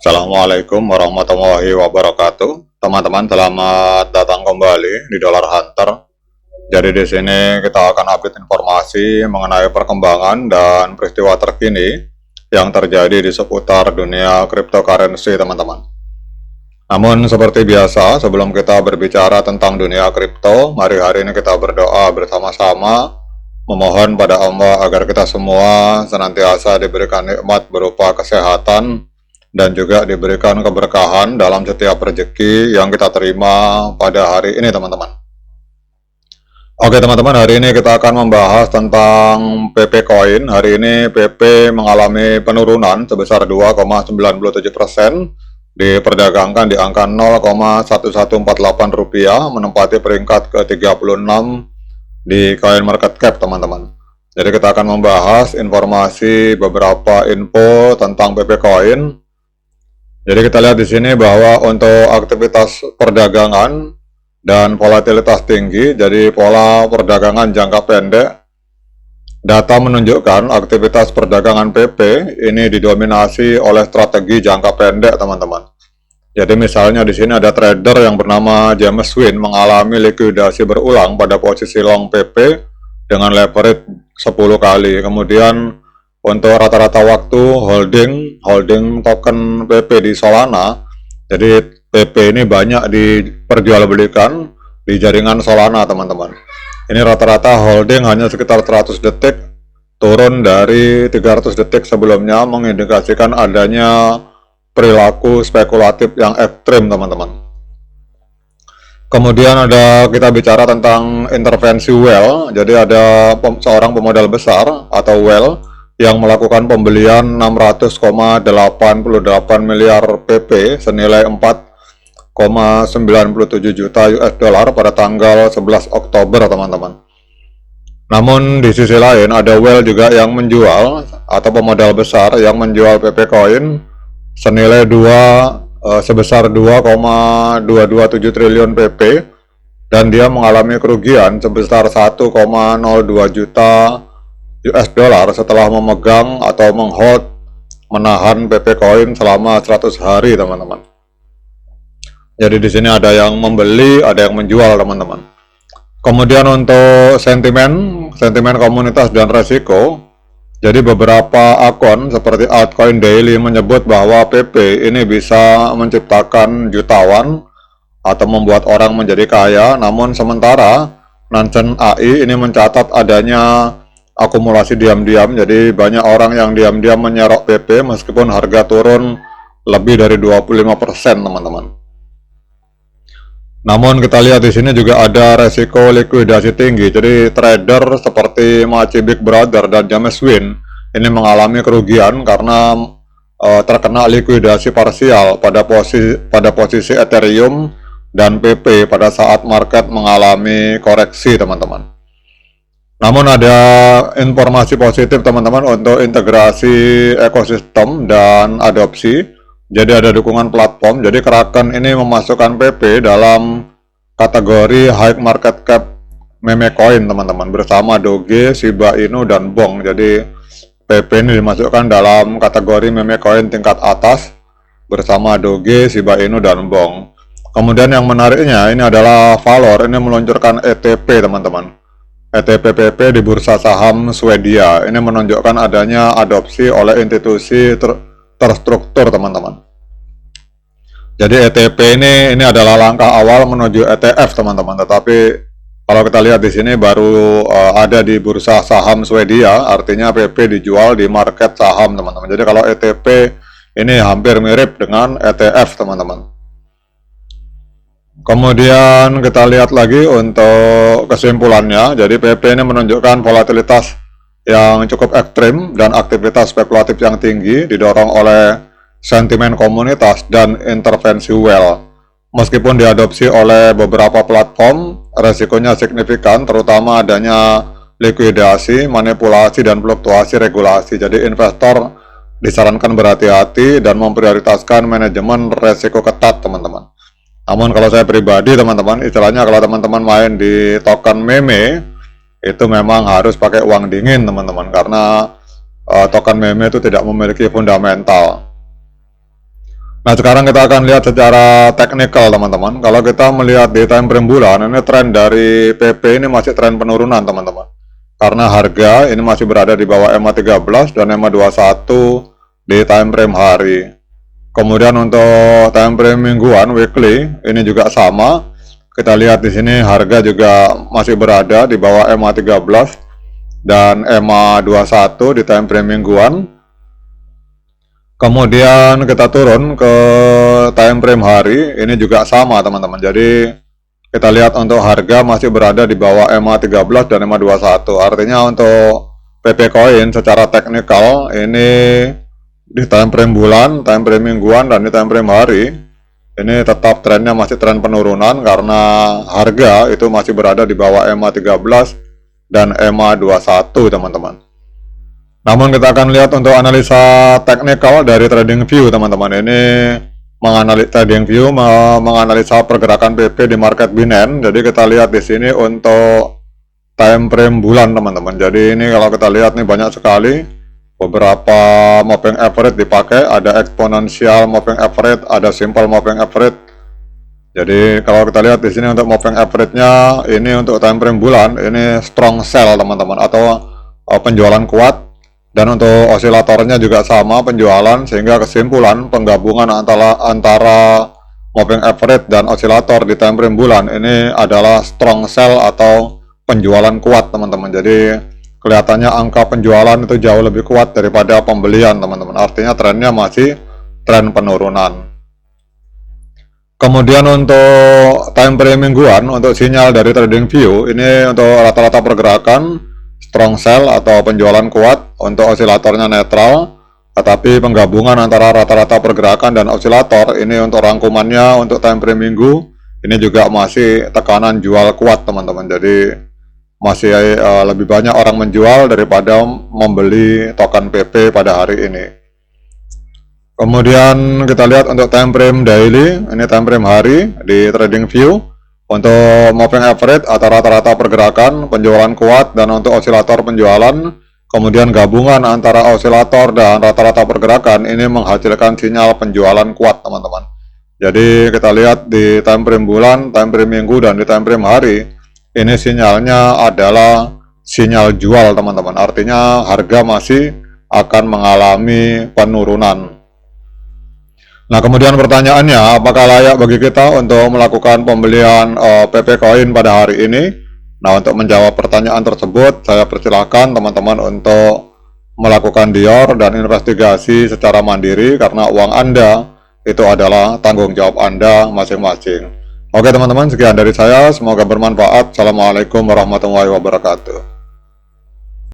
Assalamualaikum warahmatullahi wabarakatuh. Teman-teman, selamat datang kembali di Dollar Hunter. Jadi di sini kita akan update informasi mengenai perkembangan dan peristiwa terkini yang terjadi di seputar dunia cryptocurrency, teman-teman. Namun seperti biasa, sebelum kita berbicara tentang dunia kripto, mari hari ini kita berdoa bersama-sama, memohon pada Allah agar kita semua senantiasa diberikan nikmat berupa kesehatan dan juga diberikan keberkahan dalam setiap rezeki yang kita terima pada hari ini, teman-teman. Oke teman-teman, hari ini kita akan membahas tentang PP Coin. Hari ini PP mengalami penurunan sebesar 2,97%, diperdagangkan di angka 0,1148 rupiah, menempati peringkat ke-36 di Coin Market Cap, teman-teman. Jadi kita akan membahas informasi beberapa info tentang PP Coin. Jadi kita lihat di sini bahwa untuk aktivitas perdagangan dan volatilitas tinggi, jadi pola perdagangan jangka pendek, data menunjukkan aktivitas perdagangan PP ini didominasi oleh strategi jangka pendek, teman-teman. Jadi misalnya di sini ada trader yang bernama James Wynn mengalami likuidasi berulang pada posisi long PP dengan leverage 10 kali. Kemudian untuk rata-rata waktu holding token PP di Solana, jadi PP ini banyak diperjualbelikan di jaringan Solana, teman-teman. Ini rata-rata holding hanya sekitar 100 detik, turun dari 300 detik sebelumnya, mengindikasikan adanya perilaku spekulatif yang ekstrim, teman-teman. Kemudian kita bicara tentang intervensi whale. Jadi ada seorang pemodal besar atau whale yang melakukan pembelian 600,88 miliar PP senilai 4,97 juta US dollar pada tanggal 11 Oktober, teman-teman. Namun di sisi lain ada whale juga yang menjual atau pemodal besar yang menjual PP Coin senilai sebesar 2,227 triliun PP, dan dia mengalami kerugian sebesar 1,02 juta US dollar setelah memegang atau menahan PP Coin selama 100 hari, teman-teman. Jadi di sini ada yang membeli, ada yang menjual, teman-teman. Kemudian untuk sentimen komunitas dan resiko, jadi beberapa akun seperti Altcoin Daily menyebut bahwa PP ini bisa menciptakan jutawan atau membuat orang menjadi kaya. Namun sementara Nansen AI ini mencatat adanya akumulasi diam-diam, jadi banyak orang yang diam-diam menyerok PP meskipun harga turun lebih dari 25%, teman-teman. Namun kita lihat di sini juga ada resiko likuidasi tinggi. Jadi trader seperti Maci Big Brother dan James Wynn ini mengalami kerugian karena terkena likuidasi parsial pada posisi Ethereum dan PP pada saat market mengalami koreksi, teman-teman. Namun ada informasi positif, teman-teman, untuk integrasi ekosistem dan adopsi. Jadi ada dukungan platform. Jadi Kraken ini memasukkan PP dalam kategori high market cap meme coin, teman-teman, bersama Doge, Shiba Inu, dan Bong. Jadi PP ini dimasukkan dalam kategori meme coin tingkat atas bersama Doge, Shiba Inu, dan Bong. Kemudian yang menariknya ini adalah Valor ini meluncurkan ETP, teman-teman. ETP PP di bursa saham Swedia. Ini menunjukkan adanya adopsi oleh institusi terstruktur, teman-teman. Jadi ETP ini adalah langkah awal menuju ETF, teman-teman. Tetapi kalau kita lihat di sini baru ada di bursa saham Swedia, artinya PP dijual di market saham, teman-teman. Jadi kalau ETP ini hampir mirip dengan ETF, teman-teman. Kemudian kita lihat lagi untuk kesimpulannya. Jadi PP ini menunjukkan volatilitas yang cukup ekstrim dan aktivitas spekulatif yang tinggi didorong oleh sentimen komunitas dan intervensi whale. Meskipun diadopsi oleh beberapa platform, resikonya signifikan, terutama adanya likuidasi, manipulasi, dan fluktuasi regulasi. Jadi investor disarankan berhati-hati dan memprioritaskan manajemen resiko ketat, teman-teman. Namun kalau saya pribadi, teman-teman, istilahnya kalau teman-teman main di token meme, itu memang harus pakai uang dingin, teman-teman, karena token meme itu tidak memiliki fundamental. Nah, sekarang kita akan lihat secara teknikal teman-teman. Kalau kita melihat di time frame bulan, ini tren dari PP ini masih tren penurunan teman-teman. Karena harga ini masih berada di bawah EMA 13 dan EMA 21 di time frame hari. Kemudian untuk time frame mingguan weekly ini juga sama. Kita lihat di sini harga juga masih berada di bawah EMA 13 dan EMA 21 di time frame mingguan. Kemudian kita turun ke time frame hari, ini juga sama teman-teman. Jadi kita lihat untuk harga masih berada di bawah EMA 13 dan EMA 21. Artinya untuk PP Coin secara teknikal ini di time frame bulan, time frame mingguan, dan di time frame hari ini tetap trennya masih tren penurunan karena harga itu masih berada di bawah EMA 13 dan EMA 21 teman-teman. Namun kita akan lihat untuk analisa teknikal dari TradingView teman-teman. Ini TradingView menganalisa pergerakan PP di market Binance. Jadi kita lihat di sini untuk time frame bulan teman-teman. Jadi ini kalau kita lihat nih banyak sekali beberapa moving average dipakai. Ada exponential moving average, ada simple moving average. Jadi kalau kita lihat di sini untuk moving average-nya ini untuk time frame bulan ini strong sell teman-teman atau penjualan kuat. Dan untuk osilatornya juga sama penjualan, sehingga kesimpulan penggabungan antara moving average dan osilator di time frame bulan ini adalah strong sell atau penjualan kuat teman-teman. Jadi kelihatannya angka penjualan itu jauh lebih kuat daripada pembelian teman-teman. Artinya trennya masih tren penurunan. Kemudian untuk time frame mingguan, untuk sinyal dari TradingView ini untuk rata-rata pergerakan strong sell atau penjualan kuat, untuk osilatornya netral, tetapi penggabungan antara rata-rata pergerakan dan osilator ini untuk rangkumannya untuk time frame minggu ini juga masih tekanan jual kuat teman-teman. Jadi masih lebih banyak orang menjual daripada membeli token PP pada hari ini. Kemudian kita lihat untuk time frame daily, ini time frame hari di TradingView. Untuk moving average atau rata-rata pergerakan penjualan kuat, dan untuk osilator penjualan, kemudian gabungan antara osilator dan rata-rata pergerakan ini menghasilkan sinyal penjualan kuat teman-teman. Jadi kita lihat di time frame bulan, time frame minggu, dan di time frame hari ini sinyalnya adalah sinyal jual teman-teman. Artinya harga masih akan mengalami penurunan. Nah, kemudian pertanyaannya, apakah layak bagi kita untuk melakukan pembelian PP Coin pada hari ini? Nah, untuk menjawab pertanyaan tersebut, saya persilahkan teman-teman untuk melakukan dior dan investigasi secara mandiri, karena uang Anda itu adalah tanggung jawab Anda masing-masing. Oke teman-teman, sekian dari saya, semoga bermanfaat. Assalamualaikum warahmatullahi wabarakatuh.